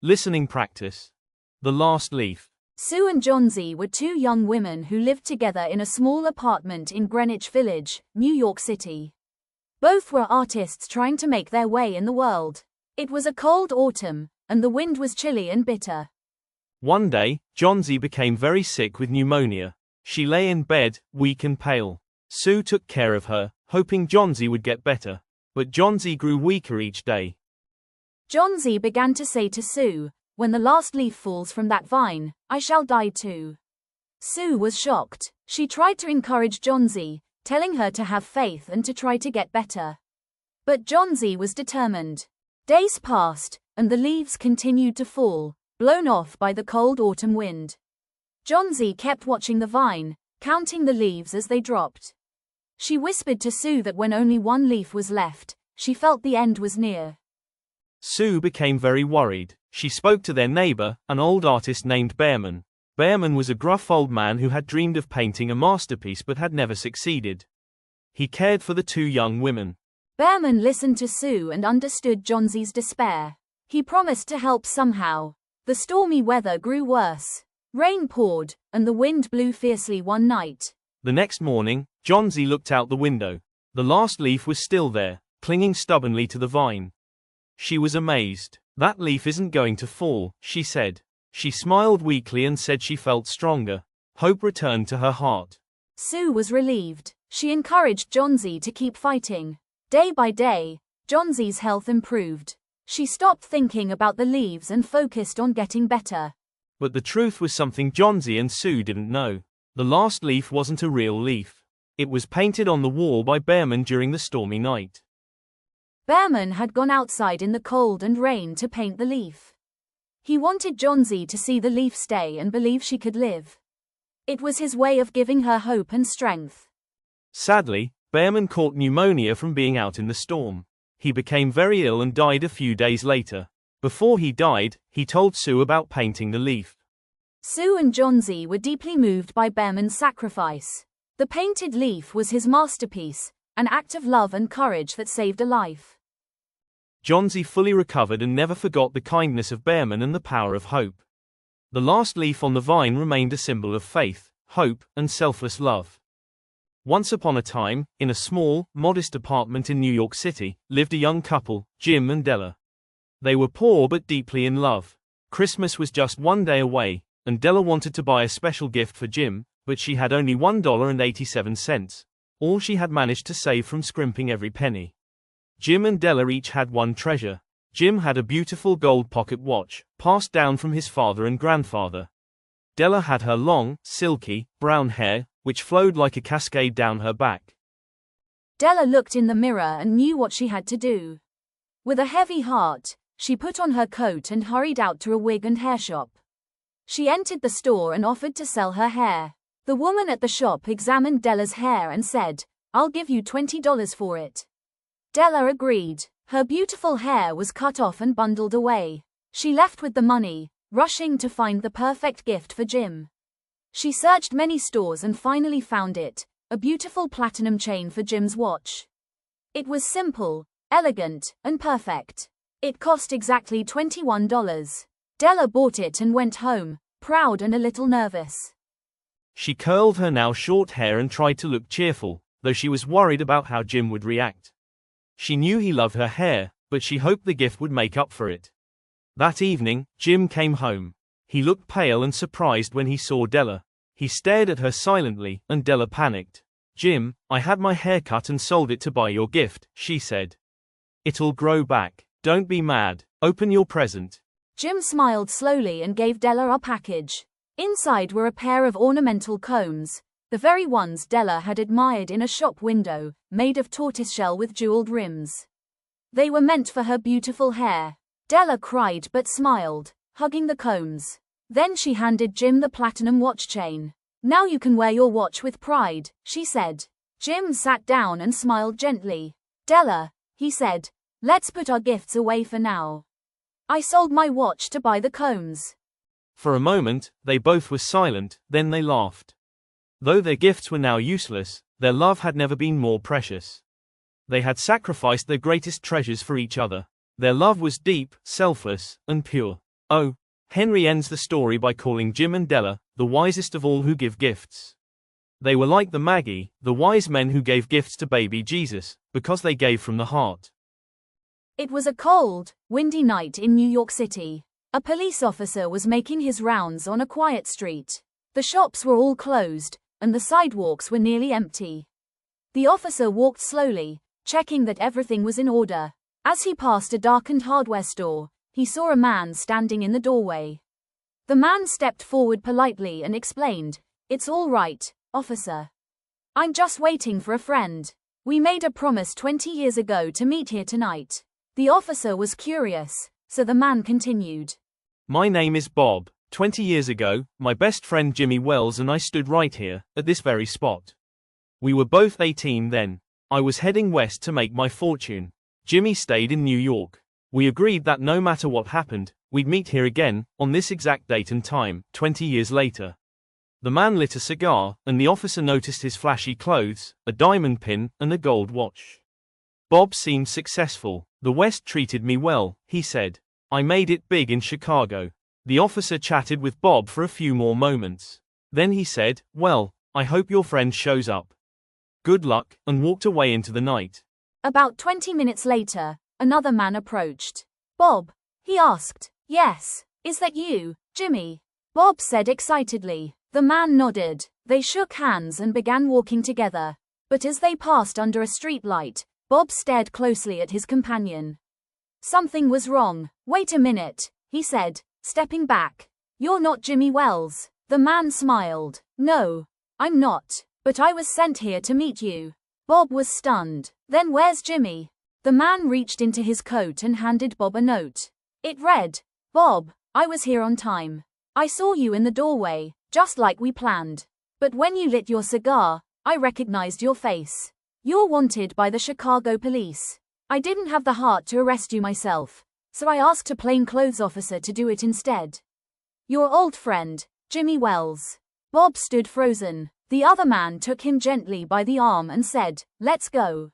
Listening practice. The last leaf. Sue and Johnsy were two young women who lived together in a small apartment in Greenwich Village, New York City. Both were artists trying to make their way in the world. It was a cold autumn, and the wind was chilly and bitter. One day, Johnsy became very sick with pneumonia. She lay in bed, weak and pale. Sue took care of her, hoping Johnsy would get better. But Johnsy grew weaker each day. Johnsy began to say to Sue, "When the last leaf falls from that vine, I shall die too." Sue was shocked. She tried to encourage Johnsy, telling her to have faith and to try to get better. But Johnsy was determined. Days passed, and the leaves continued to fall, blown off by the cold autumn wind. Johnsy kept watching the vine, counting the leaves as they dropped. She whispered to Sue that when only one leaf was left, she felt the end was near. Sue became very worried. She spoke to their neighbor, an old artist named Behrman. Behrman was a gruff old man who had dreamed of painting a masterpiece but had never succeeded. He cared for the two young women. Behrman listened to Sue and understood Johnsy's despair. He promised to help somehow. The stormy weather grew worse. Rain poured, and the wind blew fiercely one night. The next morning, Johnsy looked out the window. The last leaf was still there, clinging stubbornly to the vine. She was amazed. "That leaf isn't going to fall," she said. She smiled weakly and said she felt stronger. Hope returned to her heart. Sue was relieved. She encouraged Johnsy to keep fighting. Day by day, Johnsy's health improved. She stopped thinking about the leaves and focused on getting better. But the truth was something Johnsy and Sue didn't know. The last leaf wasn't a real leaf. It was painted on the wall by Behrman during the stormy night. Behrman had gone outside in the cold and rain to paint the leaf. He wanted Johnsy to see the leaf stay and believe she could live. It was his way of giving her hope and strength. Sadly, Behrman caught pneumonia from being out in the storm. He became very ill and died a few days later. Before he died, he told Sue about painting the leaf. Sue and Johnsy were deeply moved by Behrman's sacrifice. The painted leaf was his masterpiece, an act of love and courage that saved a life. Johnsy fully recovered and never forgot the kindness of Behrman and the power of hope. The last leaf on the vine remained a symbol of faith, hope, and selfless love. Once upon a time, in a small, modest apartment in New York City, lived a young couple, Jim and Della. They were poor but deeply in love. Christmas was just one day away, and Della wanted to buy a special gift for Jim, but she had only $1.87, all she had managed to save from scrimping every penny. Jim and Della each had one treasure. Jim had a beautiful gold pocket watch, passed down from his father and grandfather. Della had her long, silky, brown hair, which flowed like a cascade down her back. Della looked in the mirror and knew what she had to do. With a heavy heart, she put on her coat and hurried out to a wig and hair shop. She entered the store and offered to sell her hair. The woman at the shop examined Della's hair and said, "I'll give you $20 for it." Della agreed. Her beautiful hair was cut off and bundled away. She left with the money, rushing to find the perfect gift for Jim. She searched many stores and finally found it, a beautiful platinum chain for Jim's watch. It was simple, elegant, and perfect. It cost exactly $21. Della bought it and went home, proud and a little nervous. She curled her now short hair and tried to look cheerful, though she was worried about how Jim would react. She knew he loved her hair, but she hoped the gift would make up for it. That evening, Jim came home. He looked pale and surprised when he saw Della. He stared at her silently, and Della panicked. "Jim, I had my hair cut and sold it to buy your gift," she said. "It'll grow back. Don't be mad. Open your present." Jim smiled slowly and gave Della a package. Inside were a pair of ornamental combs, the very ones Della had admired in a shop window, made of tortoiseshell with jeweled rims. They were meant for her beautiful hair. Della cried but smiled, hugging the combs. Then she handed Jim the platinum watch chain. "Now you can wear your watch with pride," she said. Jim sat down and smiled gently. "Della," he said, "let's put our gifts away for now. I sold my watch to buy the combs." For a moment, they both were silent, then they laughed. Though their gifts were now useless, their love had never been more precious. They had sacrificed their greatest treasures for each other. Their love was deep, selfless, and pure. Oh, Henry ends the story by calling Jim and Della the wisest of all who give gifts. They were like the Magi, the wise men who gave gifts to baby Jesus, because they gave from the heart. It was a cold, windy night in New York City. A police officer was making his rounds on a quiet street. The shops were all closed, and the sidewalks were nearly empty. The officer walked slowly, checking that everything was in order. As he passed a darkened hardware store, he saw a man standing in the doorway. The man stepped forward politely and explained, "It's all right, officer. I'm just waiting for a friend. We made a promise 20 years ago to meet here tonight." The officer was curious, so the man continued. My name is Bob. 20 years ago, my best friend Jimmy Wells and I stood right here, at this very spot. We were both 18 then. I was heading west to make my fortune. Jimmy stayed in New York. We agreed that no matter what happened, we'd meet here again, on this exact date and time, 20 years later. The man lit a cigar, and the officer noticed his flashy clothes, a diamond pin, and a gold watch. Bob seemed successful. The West treated me well, he said. I made it big in Chicago. The officer chatted with Bob for a few more moments. Then he said, "Well, I hope your friend shows up. Good luck," and walked away into the night. About 20 minutes later, another man approached. "Bob?" he asked. "Yes. Is that you, Jimmy?" Bob said excitedly. The man nodded. They shook hands and began walking together. But as they passed under a street light, Bob stared closely at his companion. Something was wrong. "Wait a minute," he said, stepping back. "You're not Jimmy Wells." The man smiled. "No, I'm not. But I was sent here to meet you." Bob was stunned. "Then where's Jimmy?" The man reached into his coat and handed Bob a note. It read, "Bob, I was here on time. I saw you in the doorway, just like we planned. But when you lit your cigar, I recognized your face. You're wanted by the Chicago police. I didn't have the heart to arrest you myself, so I asked a plainclothes officer to do it instead. Your old friend, Jimmy Wells." Bob stood frozen. The other man took him gently by the arm and said, "Let's go."